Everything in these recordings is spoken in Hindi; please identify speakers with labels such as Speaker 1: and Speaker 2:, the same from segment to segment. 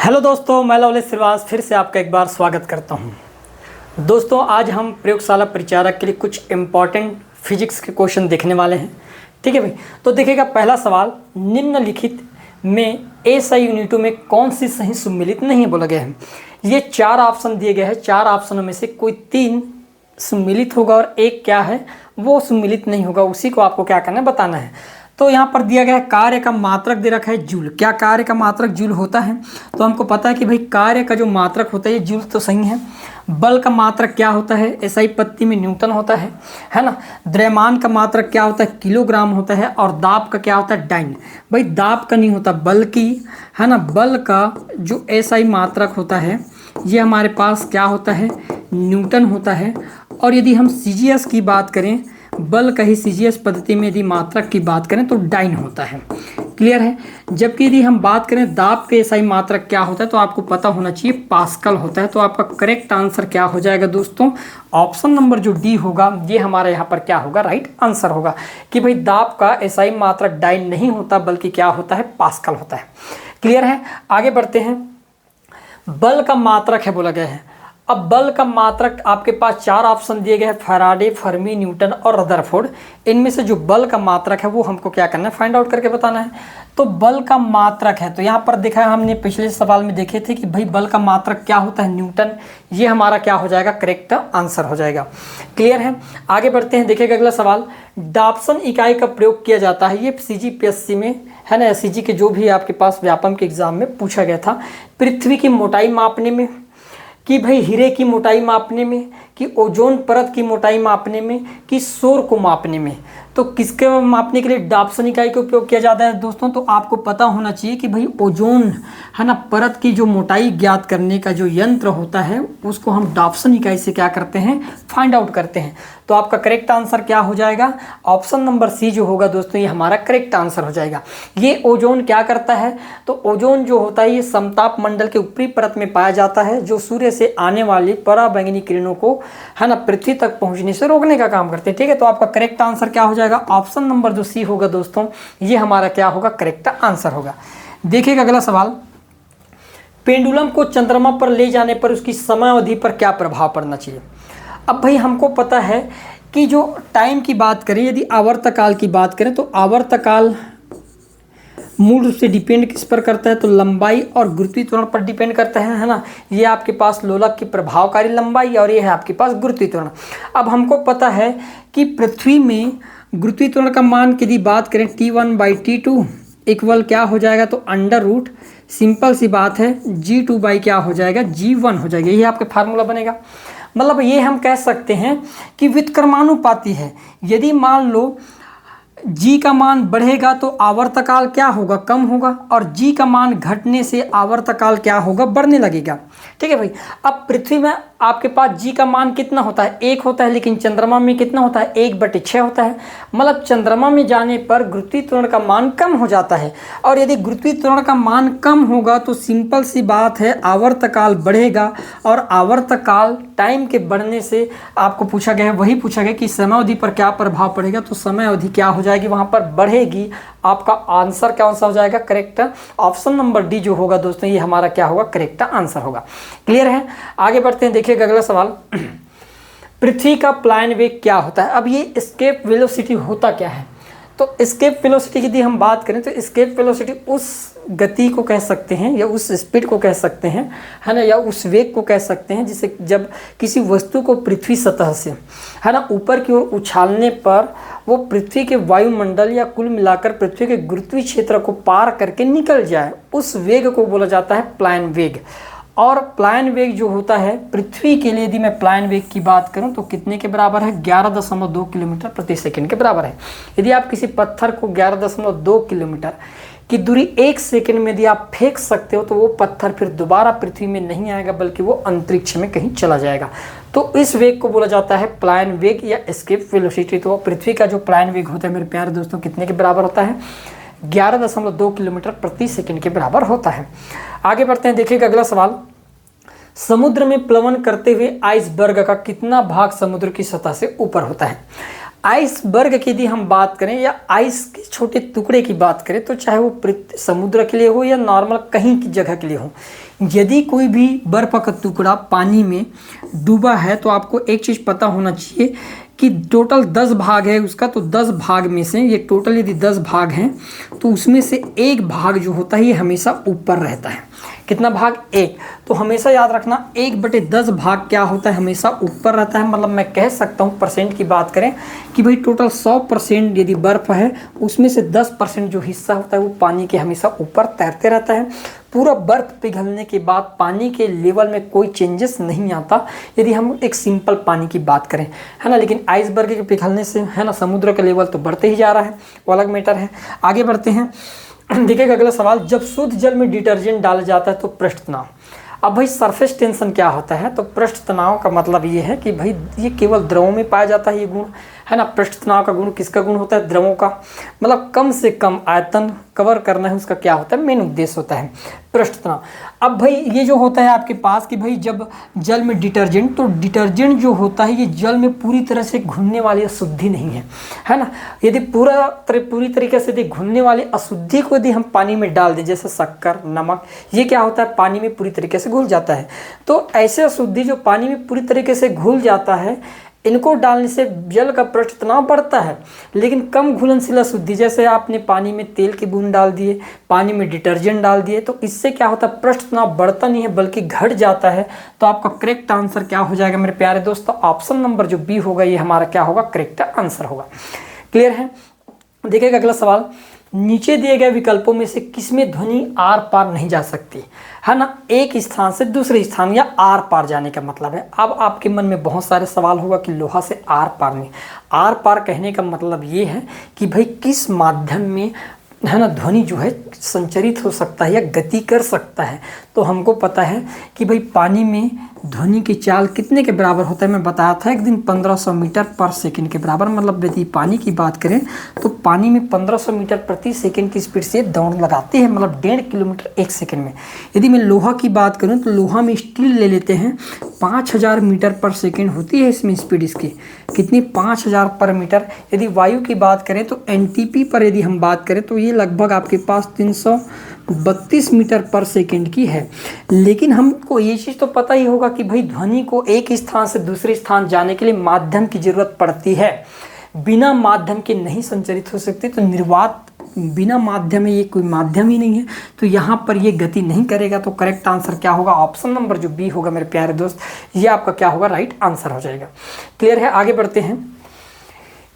Speaker 1: हेलो दोस्तों, मैं लवलेश श्रीवास फिर से आपका एक बार स्वागत करता हूं। दोस्तों, आज हम प्रयोगशाला परिचारक के लिए कुछ इम्पॉर्टेंट फिजिक्स के क्वेश्चन देखने वाले हैं। ठीक है भाई, तो देखिएगा पहला सवाल, निम्नलिखित में एसआई यूनिटों में कौन सी सही सम्मिलित नहीं बोला गया है। ये चार ऑप्शन दिए गए हैं, चार ऑप्शनों में से कोई तीन सम्मिलित होगा और एक क्या है वो सम्मिलित नहीं होगा, उसी को आपको क्या करना है बताना है। तो यहाँ पर दिया गया है कार्य का मात्रक दे रखा है जूल। क्या कार्य का मात्रक जूल होता है? तो हमको पता है कि भाई कार्य का जो मात्रक होता है ये जूल तो सही है। बल का मात्रक क्या होता है? एसआई पत्ती में न्यूटन होता है ना। द्रव्यमान का मात्रक क्या होता है? किलोग्राम होता है। और दाब का क्या होता है? डाइन। भाई दाब का नहीं होता बल्कि है ना, बल का जो एसआई मात्रक होता है ये हमारे पास क्या होता है? न्यूटन होता है। और यदि हम सीजीएस की बात करें, बल का ही सीजीएस पद्धति में यदि मात्रक की बात करें तो डाइन होता है। क्लियर है? जबकि यदि हम बात करें दाब के एसआई मात्रक क्या होता है तो आपको पता होना चाहिए पास्कल होता है। तो आपका करेक्ट आंसर क्या हो जाएगा दोस्तों? ऑप्शन नंबर जो डी होगा ये हमारा यहाँ पर क्या होगा? राइट आंसर होगा कि भाई दाब का एसआई मात्रक डाइन नहीं होता बल्कि क्या होता है? पास्कल होता है। क्लियर है? आगे बढ़ते हैं। बल का मात्रक है बोला गया है। अब बल का मात्रक आपके पास चार ऑप्शन दिए गए हैं, फैराडे, फर्मी, न्यूटन और रदरफोर्ड। इनमें से जो बल का मात्रक है वो हमको क्या करना है? फाइंड आउट करके बताना है। तो बल का मात्रक है तो यहाँ पर देखा है हमने पिछले सवाल में देखे थे कि भाई बल का मात्रक क्या होता है? न्यूटन। ये हमारा क्या हो जाएगा? करेक्ट आंसर हो जाएगा। क्लियर है? आगे बढ़ते हैं। देखिएगा अगला सवाल, डाप्सन इकाई का प्रयोग किया जाता है। ये सीजीपीएससी में है ना, सीजी के जो भी आपके पास व्यापम के एग्जाम में पूछा गया था। पृथ्वी की मोटाई मापने में, कि भाई हीरे की मोटाई मापने में, कि ओजोन परत की मोटाई मापने में, कि शोर को मापने में। तो किसके मापने के लिए डाप्सन इकाई का उपयोग किया जाता है दोस्तों? तो आपको पता होना चाहिए कि भाई ओजोन है ना, परत की जो मोटाई ज्ञात करने का जो यंत्र होता है उसको हम डाप्सन इकाई से क्या करते हैं? फाइंड आउट करते हैं। तो आपका करेक्ट आंसर क्या हो जाएगा? ऑप्शन नंबर सी जो होगा दोस्तों ये हमारा करेक्ट आंसर हो जाएगा। ये ओजोन क्या करता है? तो ओजोन जो होता है ये समताप मंडल के ऊपरी परत में पाया जाता है, जो सूर्य से आने वाली पराबैंगनी किरणों को है ना पृथ्वी तक पहुंचने से रोकने का काम करते हैं। ठीक है, तो आपका करेक्ट आंसर क्या हो जाएगा? ऑप्शन नंबर जो सी होगा दोस्तों ये हमारा क्या होगा? करेक्ट आंसर होगा। देखिएगा अगला सवाल, पेंडुलम को चंद्रमा पर ले जाने पर उसकी समय अवधि पर क्या प्रभाव पड़ना चाहिए। अब भाई हमको पता है कि जो टाइम की बात करें, यदि आवर्तकाल की बात करें तो आवर्तकाल मूल रूप से डिपेंड किस पर करता है? तो लंबाई और गुरुत्वीय त्वरण पर डिपेंड करता है ना। ये आपके पास लोलक की प्रभावकारी लंबाई और ये है आपके पास गुरुत्वीय त्वरण। अब हमको पता है कि पृथ्वी में गुरुत्वीय त्वरण का मान यदि बात करें T1/T2 इक्वल क्या हो जाएगा? तो अंडर रूट, सिंपल सी बात है, G2 क्या हो जाएगा? G1 हो जाएगा। ये आपके फार्मूला बनेगा। मतलब ये हम कह सकते हैं कि व्युत्क्रमानुपाती है। यदि मान लो जी का मान बढ़ेगा तो आवर्तकाल क्या होगा? कम होगा। और जी का मान घटने से आवर्तकाल क्या होगा? बढ़ने लगेगा। ठीक है भाई। अब पृथ्वी में आपके पास जी का मान कितना होता है? 1 होता है, लेकिन चंद्रमा में कितना होता है? 1/6 होता है। मतलब चंद्रमा में जाने पर गुरुत्वीय त्वरण का मान कम हो जाता है। और यदि गुरुत्वीय त्वरण का मान कम होगा तो सिंपल सी बात है आवर्तकाल बढ़ेगा। और आवर्तकाल टाइम के बढ़ने से आपको पूछा गया है, वही पूछा गया कि समय अवधि पर क्या प्रभाव पड़ेगा। तो समय अवधि क्या हो जाएगी? वहाँ पर बढ़ेगी। आपका आंसर क्या सा हो जाएगा? करेक्ट ऑप्शन नंबर डी जो होगा दोस्तों ये हमारा क्या होगा? करेक्ट आंसर होगा। क्लियर है? आगे बढ़ते हैं। देखिएगा अगला सवाल, पृथ्वी का प्लायन वेग क्या होता है। अब ये एस्केप वेलोसिटी होता क्या है? तो एस्केप वेलोसिटी यदि हम बात करें तो एस्केप वेलोसिटी उस गति को कह सकते हैं या उस स्पीड को कह सकते हैं है ना, या उस वेग को कह सकते हैं जिसे जब किसी वस्तु को पृथ्वी सतह से है ना ऊपर की ओर उछालने पर वो पृथ्वी के वायुमंडल या कुल मिलाकर पृथ्वी के गुरुत्वीय क्षेत्र को पार करके निकल जाए, उस वेग को बोला जाता है प्लायन वेग। और प्लायन वेग जो होता है पृथ्वी के लिए, यदि मैं प्लायन वेग की बात करूं तो कितने के बराबर है? 11.2 किलोमीटर प्रति सेकंड के बराबर है। यदि आप किसी पत्थर को 11.2 किलोमीटर की दूरी 1 सेकंड में यदि आप फेंक सकते हो तो वो पत्थर फिर दोबारा पृथ्वी में नहीं आएगा बल्कि वो अंतरिक्ष में कहीं चला जाएगा। तो इस वेग को बोला जाता है प्लायन वेग या एस्केप वेलोसिटी। तो पृथ्वी का जो प्लायन वेग होता है मेरे प्यारे दोस्तों कितने के बराबर होता है? 11.2 किलोमीटर प्रति सेकंड के बराबर होता है। आगे बढ़ते हैं। देखिएगा अगला सवाल, समुद्र में प्लवन करते हुए आइसबर्ग का कितना भाग समुद्र की सतह से ऊपर होता है। आइसबर्ग की यदि हम बात करें या आइस के छोटे टुकड़े की बात करें तो चाहे वो समुद्र के लिए हो या नॉर्मल कहीं की जगह के लिए हो, यदि कोई भी बर्फ़ का टुकड़ा पानी में डूबा है तो आपको एक चीज़ पता होना चाहिए कि टोटल 10 भाग है उसका, तो 10 भाग में से ये टोटल यदि 10 भाग हैं तो उसमें से एक भाग जो होता है ये हमेशा ऊपर रहता है। कितना भाग? एक। तो हमेशा याद रखना 1/10 भाग क्या होता है? हमेशा ऊपर रहता है। मतलब मैं कह सकता हूँ परसेंट की बात करें कि भाई टोटल 100% यदि बर्फ़ है उसमें से 10% जो हिस्सा होता है वो पानी के हमेशा ऊपर तैरते रहता है। पूरा बर्फ़ पिघलने के बाद पानी के लेवल में कोई चेंजेस नहीं आता यदि हम एक सिंपल पानी की बात करें, है ना। लेकिन आइसबर्ग के पिघलने से, है ना, समुद्र का लेवल तो बढ़ते ही जा रहा है, वो अलग मैटर है। आगे बढ़ते हैं। देखिएगा अगला सवाल, जब शुद्ध जल में डिटर्जेंट डाला जाता है तो पृष्ठ तनाव। अब भाई सरफेस टेंशन क्या होता है? तो पृष्ठ तनाव का मतलब ये है कि भाई ये केवल द्रवों में पाया जाता है ये गुण, है ना। पृष्ठ तनाव का गुण किसका गुण होता है? द्रवों का। मतलब कम से कम आयतन कवर करना है उसका क्या होता है? मेन उद्देश्य होता है पृष्ठ तनाव। अब भाई ये जो होता है आपके पास कि भाई जब जल में डिटर्जेंट, तो डिटर्जेंट जो होता है ये जल में पूरी तरह से घुलने वाली अशुद्धि नहीं है ना। यदि पूरी तरीके से यदि घुलने वाली अशुद्धि को यदि हम पानी में डाल दें, जैसे शक्कर, नमक, ये क्या होता है? पानी में पूरी तरीके से घुल जाता है। तो ऐसे अशुद्धि जो पानी में पूरी तरीके से घुल जाता है, इनको डालने से जल का पृष्ठ तनाव बढ़ता है। लेकिन कम घुलनशील अशुद्धि, जैसे आपने पानी में तेल की बूंद डाल दिए, पानी में डिटर्जेंट डाल दिए, तो इससे क्या होता है? पृष्ठ तनाव बढ़ता नहीं है बल्कि घट जाता है। तो आपका करेक्ट आंसर क्या हो जाएगा मेरे प्यारे दोस्तों? ऑप्शन नंबर जो बी होगा ये हमारा क्या होगा? करेक्ट आंसर होगा। क्लियर है? देखिएगा अगला सवाल, नीचे दिए गए विकल्पों में से किसमें ध्वनि आर पार नहीं जा सकती, है ना। एक स्थान से दूसरे स्थान या आर पार जाने का मतलब है। अब आपके मन में बहुत सारे सवाल होगा कि लोहा से आर पार नहीं। आर पार कहने का मतलब ये है कि भाई किस माध्यम में, है ना, ध्वनि जो है संचरित हो सकता है या गति कर सकता है। तो हमको पता है कि भाई पानी में ध्वनि की चाल कितने के बराबर होता है? मैं बताया था एक दिन 1500 मीटर पर सेकंड के बराबर। मतलब यदि पानी की बात करें तो पानी में 1500 मीटर प्रति सेकंड की स्पीड से दौड़ लगाते हैं, मतलब 1.5 किलोमीटर एक सेकंड में। यदि मैं लोहा की बात करूं तो लोहा में स्टील ले लेते हैं, 5000 मीटर पर सेकंड होती है इसमें स्पीड इसकी। कितनी? 5000 पर मीटर। यदि वायु की बात करें तो एनटीपी पर यदि हम बात करें तो ये लगभग आपके पास 332 मीटर पर सेकंड की है। लेकिन हमको ये चीज़ तो पता ही होगा कि भाई ध्वनि को एक स्थान से दूसरे स्थान जाने के लिए माध्यम की जरूरत पड़ती है। बिना माध्यम के नहीं संचरित हो सकती। तो निर्वात बिना माध्यम है, ये कोई माध्यम ही नहीं है, तो यहाँ पर ये गति नहीं करेगा। तो करेक्ट आंसर क्या होगा? ऑप्शन नंबर जो बी होगा मेरे प्यारे दोस्त, ये आपका क्या होगा? राइट आंसर हो जाएगा। क्लियर है? आगे बढ़ते हैं।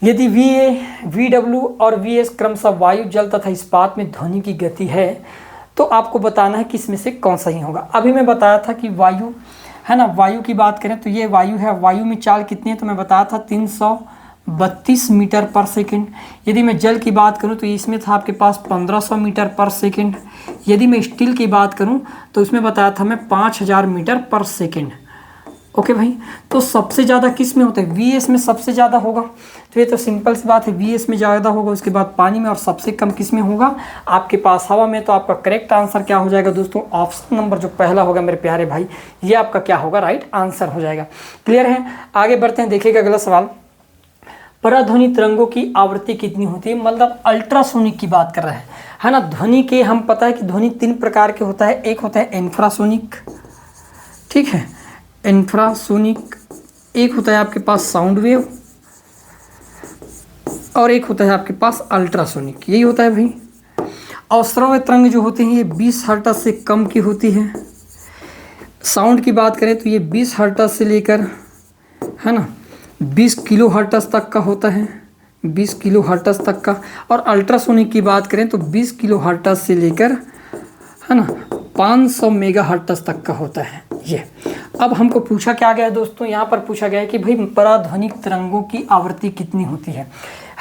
Speaker 1: यदि VA, VW और VS क्रमशः वायु, जल तथा इस्पात में ध्वनि की गति है तो आपको बताना है कि इसमें से कौन सा ही होगा। अभी मैं बताया था कि वायु, है ना, वायु की बात करें तो ये वायु है। वायु में चाल कितनी है? तो मैं बताया था 332 मीटर पर सेकंड। यदि मैं जल की बात करूं तो इसमें था आपके पास 1500 मीटर पर सेकंड। यदि मैं स्टील की बात करूं तो उसमें बताया था मैं 5000 मीटर पर सेकंड। ओके भाई, तो सबसे ज़्यादा किस में होता है? VS में सबसे ज़्यादा होगा। तो ये तो सिंपल सी बात है, VS में ज़्यादा होगा, उसके बाद पानी में, और सबसे कम किस में होगा? आपके पास हवा में। तो आपका करेक्ट आंसर क्या हो जाएगा दोस्तों? ऑप्शन नंबर जो पहला होगा मेरे प्यारे भाई, ये आपका क्या होगा? राइट आंसर हो जाएगा। क्लियर है? आगे बढ़ते हैं। देखिएगा अगला सवाल, पराध्वनि तरंगों की आवृत्ति कितनी होती है? मतलब अल्ट्रासोनिक की बात कर रहे हैं, है ना। ध्वनि के हम पता है कि ध्वनि 3 प्रकार के होता है। एक होता है इंफ्रासोनिक, ठीक है, इंफ्रासोनिक। एक होता है आपके पास साउंड वेव, और एक होता है आपके पास अल्ट्रासोनिक। यही होता है भाई। और श्रव्य तरंग जो होती हैं ये 20 हर्ट्ज से कम की होती है। साउंड की बात करें तो ये 20 हर्ट्ज से लेकर, है ना, 20 किलो हर्ट्ज तक का होता है, 20 किलो हर्ट्ज तक का। और अल्ट्रासोनिक की बात करें तो 20 किलो हर्ट्ज से लेकर, है ना, 500 मेगा हर्ट्ज तक का होता है ये। अब हमको पूछा क्या गया है दोस्तों? यहाँ पर पूछा गया है कि भाई पराध्वनिक तरंगों की आवृत्ति कितनी होती है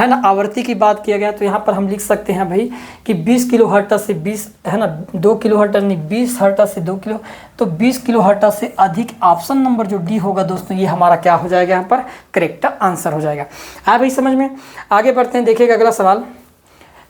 Speaker 1: ना। आवृत्ति की बात किया गया तो यहाँ पर हम लिख सकते हैं भाई कि 20 किलो हर्ट्ज से 20, है ना, 2 किलो हर्ट्ज नहीं, 20 हर्ट्ज से 2 किलो, तो 20 किलो हर्ट्ज से अधिक। ऑप्शन नंबर जो डी होगा दोस्तों, ये हमारा क्या हो जाएगा? यहाँ पर करेक्ट आंसर हो जाएगा। आया भाई समझ में? आगे बढ़ते हैं। देखिएगा अगला सवाल,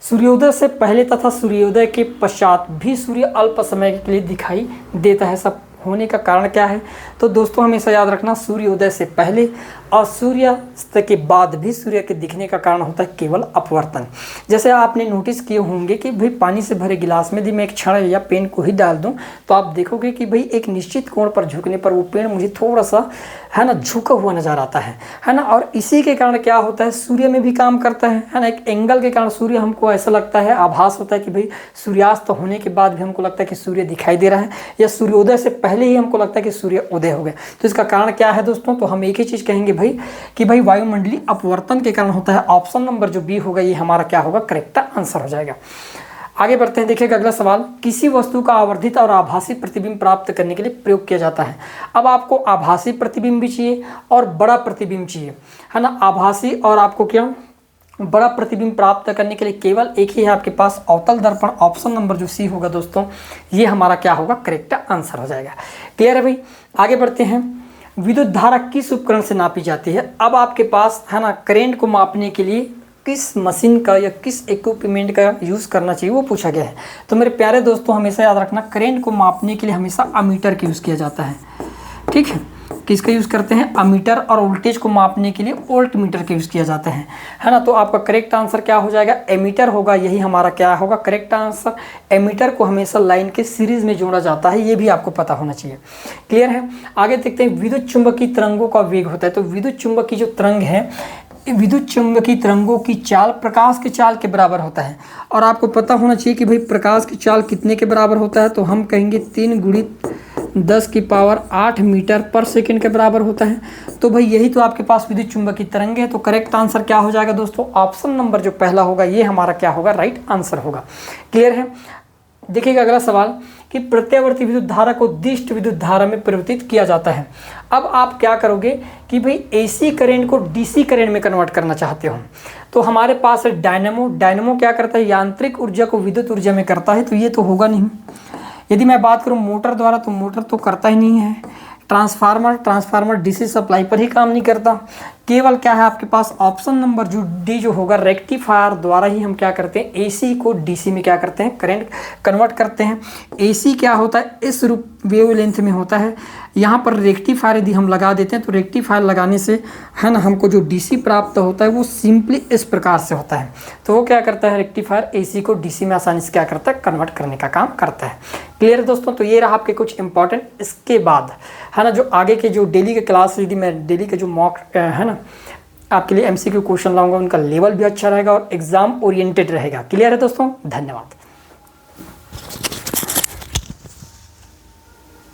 Speaker 1: सूर्योदय से पहले तथा सूर्योदय के पश्चात भी सूर्य अल्प समय के लिए दिखाई देता है। सब होने का कारण क्या है? तो दोस्तों हमेशा याद रखना, सूर्योदय से पहले और सूर्यास्त के बाद भी सूर्य के दिखने का कारण होता है केवल अपवर्तन। जैसे आपने नोटिस किए होंगे कि भाई पानी से भरे गिलास में यदि मैं एक छड़ या पेन को ही डाल दूं तो आप देखोगे कि भाई एक निश्चित कोण पर झुकने पर वो पेन मुझे थोड़ा सा है ना झुका हुआ नजर आता है ना। और इसी के कारण क्या होता है, सूर्य में भी काम करता है ना। एक एंगल के कारण सूर्य हमको ऐसा लगता है, आभास होता है कि भाई सूर्यास्त होने के बाद भी हमको लगता है कि सूर्य दिखाई दे रहा है, या सूर्योदय से पहले ही हमको लगता है कि सूर्य उदय हो गया। तो इसका कारण क्या है दोस्तों? तो हम एक ही चीज़ कहेंगे भाई कि भाई वायुमंडलीय अपवर्तन के कारण होता है। ऑप्शन नंबर जो बी होगा ये हमारा क्या होगा? करेक्ट आंसर हो जाएगा। आगे बढ़ते हैं, देखिएगा अगला सवाल, किसी वस्तु का आवर्धित और आभासी प्रतिबिंब प्राप्त करने के लिए प्रयोग किया जाता है। अब आपको आभासी प्रतिबिंब भी चाहिए और बड़ा प्रतिबिंब चाहिए, है ना। आभासी और आपको क्या बड़ा प्रतिबिंब प्राप्त करने के लिए केवल एक ही है आपके पास, अवतल दर्पण। ऑप्शन नंबर जो सी होगा दोस्तों ये हमारा क्या होगा? करेक्ट आंसर हो जाएगा। क्लियर है भाई? आगे बढ़ते हैं, विद्युत धारा किस उपकरण से नापी जाती है? अब आपके पास है ना करंट को मापने के लिए किस मशीन का या किस इक्विपमेंट का यूज़ करना चाहिए वो पूछा गया है। तो मेरे प्यारे दोस्तों हमेशा याद रखना, करंट को मापने के लिए हमेशा अमीटर का यूज़ किया जाता है। ठीक है, किसका यूज़ करते हैं? अमीटर। और वोल्टेज को मापने के लिए वोल्ट मीटर का यूज़ किया जाता है ना। तो आपका करेक्ट आंसर क्या हो जाएगा? एमीटर होगा। यही हमारा क्या होगा? Correct answer. एमीटर को हमेशा लाइन के सीरीज में जोड़ा जाता है, ये भी आपको पता होना चाहिए। क्लियर है? आगे देखते हैं, विद्युत चुंबकीय तरंगों का वेग होता है। तो विद्युत चुंबकीय जो तरंग है, विद्युत चुंबकीय तरंगों की चाल प्रकाश की चाल के बराबर होता है। और आपको पता होना चाहिए कि भाई प्रकाश की चाल कितने के बराबर होता है? तो हम कहेंगे 3 × 10⁸ मीटर पर सेकंड के बराबर होता है। तो भाई यही तो आपके पास विद्युत चुंबकीय तरंग है। तो करेक्ट आंसर क्या हो जाएगा दोस्तों? ऑप्शन नंबर जो पहला होगा ये हमारा क्या होगा? राइट आंसर होगा। क्लियर है? देखिएगा अगला सवाल कि प्रत्यावर्ती विद्युत धारा को दिष्ट विद्युत धारा में परिवर्तित किया जाता है। अब आप क्या करोगे कि भाई एसी करंट को डीसी करंट में कन्वर्ट करना चाहते हो, तो हमारे पास है डायनेमो। डायनेमो क्या करता है? यांत्रिक ऊर्जा को विद्युत ऊर्जा में करता है, तो ये तो होगा नहीं। यदि मैं बात करूं मोटर द्वारा, तो मोटर तो करता ही नहीं है। ट्रांसफार्मर डीसी सप्लाई पर ही काम नहीं करता। केवल क्या है आपके पास? ऑप्शन नंबर जो डी जो होगा, रेक्टिफायर द्वारा ही हम क्या करते हैं? एसी को डीसी में क्या करते हैं? करंट कन्वर्ट करते हैं। एसी क्या होता है? इस रूप वेवलेंथ में होता है। यहाँ पर रेक्टिफायर यदि हम लगा देते हैं तो रेक्टिफायर लगाने से है ना हमको जो डीसी प्राप्त होता है वो सिंपली इस प्रकार से होता है। तो वो क्या करता है? रेक्टिफायर एसी को डीसी में आसानी से क्या करता है? कन्वर्ट करने का काम करता है। क्लियर है दोस्तों? तो ये रहा आपके कुछ इंपॉर्टेंट। इसके बाद है ना जो आगे के जो डेली के क्लास, यदि मैं डेली के जो मॉक है ना आपके लिए एमसीक्यू क्वेश्चन लाऊंगा, उनका लेवल भी अच्छा रहेगा और एग्जाम ओरिएंटेड रहेगा। क्लियर है दोस्तों? धन्यवाद।